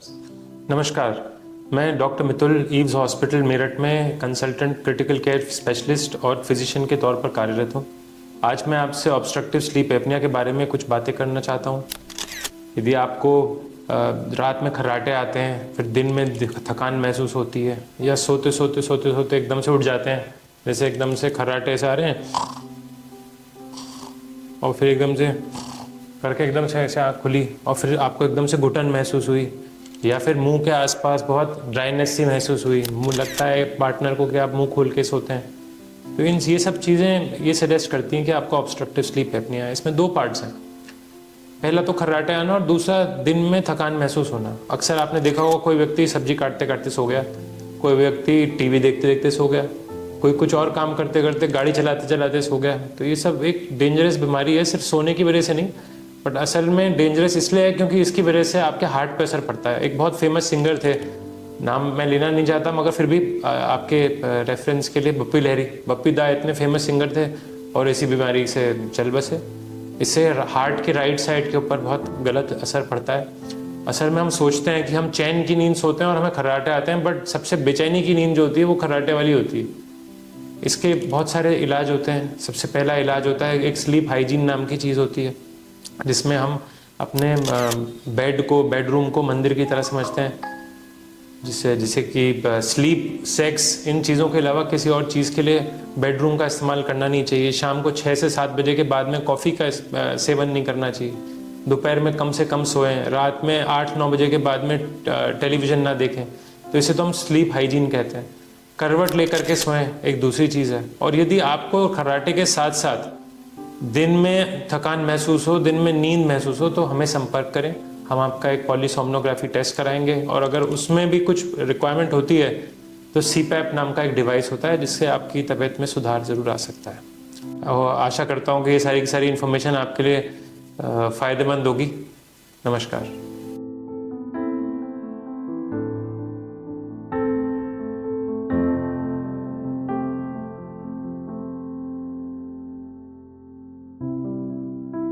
नमस्कार, मैं doctor Mitul eaves hospital Meerut में कंसल्टेंट क्रिटिकल केयर स्पेशलिस्ट और फिजिशियन के तौर पर कार्यरत हूँ। आज मैं आपसे ऑब्स्ट्रक्टिव स्लीप एपनिया के बारे में कुछ बातें करना चाहता हूँ। यदि आपको रात में खर्राटे आते हैं, फिर दिन में थकान महसूस होती है, या सोते सोते एकदम से उठ जाते हैं, जैसे एकदम से खर्राटे ऐसे आ रहे हैं और फिर एकदम से करके एकदम से ऐसे आँख खुली और फिर आपको एकदम से घुटन महसूस हुई, या फिर मुंह के आसपास बहुत ड्राइनेस सी महसूस हुई, मुंह लगता है पार्टनर को कि आप मुंह खोल के सोते हैं, तो ये सब चीज़ें ये सजेस्ट करती हैं कि आपको ऑब्स्ट्रक्टिव स्लीप एपनिया है। इसमें दो पार्ट्स हैं, पहला तो खर्राटे आना और दूसरा दिन में थकान महसूस होना। अक्सर आपने देखा होगा कोई व्यक्ति सब्जी काटते काटते सो गया, कोई व्यक्ति टीवी देखते देखते सो गया, कोई कुछ और काम करते करते गाड़ी चलाते चलाते सो गया। तो ये सब एक डेंजरस बीमारी है, सिर्फ सोने की वजह से नहीं, बट असल में डेंजरस इसलिए है क्योंकि इसकी वजह से आपके हार्ट पे असर पड़ता है। एक बहुत फेमस सिंगर थे, नाम मैं लेना नहीं चाहता मगर फिर भी आपके रेफरेंस के लिए, बप्पी लहरी, बप्पी दा इतने फेमस सिंगर थे और इसी बीमारी से चल बसे। इससे हार्ट के राइट साइड के ऊपर बहुत गलत असर पड़ता है। असल में हम सोचते हैं कि हम चैन की नींद सोते हैं और हमें खर्राटे आते हैं, बट सबसे बेचैनी की नींद जो होती है वो खर्राटे वाली होती है। इसके बहुत सारे इलाज होते हैं। सबसे पहला इलाज होता है, एक स्लीप हाइजीन नाम की चीज़ होती है, जिसमें हम अपने बेडरूम को मंदिर की तरह समझते हैं, जिसे कि स्लीप, सेक्स, इन चीज़ों के अलावा किसी और चीज़ के लिए बेडरूम का इस्तेमाल करना नहीं चाहिए। शाम को 6 से 7 बजे के बाद में कॉफ़ी का सेवन नहीं करना चाहिए। दोपहर में कम से कम सोएं। रात में 8-9 बजे के बाद में टेलीविज़न ना देखें। तो इसे तो हम स्लीप हाइजीन कहते हैं। करवट लेकर के सोएं एक दूसरी चीज़ है। और यदि आपको खर्राटे के साथ साथ दिन में थकान महसूस हो, दिन में नींद महसूस हो, तो हमें संपर्क करें। हम आपका एक पॉलीसोमनोग्राफी टेस्ट कराएंगे और अगर उसमें भी कुछ रिक्वायरमेंट होती है तो सीपैप नाम का एक डिवाइस होता है, जिससे आपकी तबीयत में सुधार ज़रूर आ सकता है। और आशा करता हूँ कि ये सारी की सारी इन्फॉर्मेशन आपके लिए फ़ायदेमंद होगी। नमस्कार।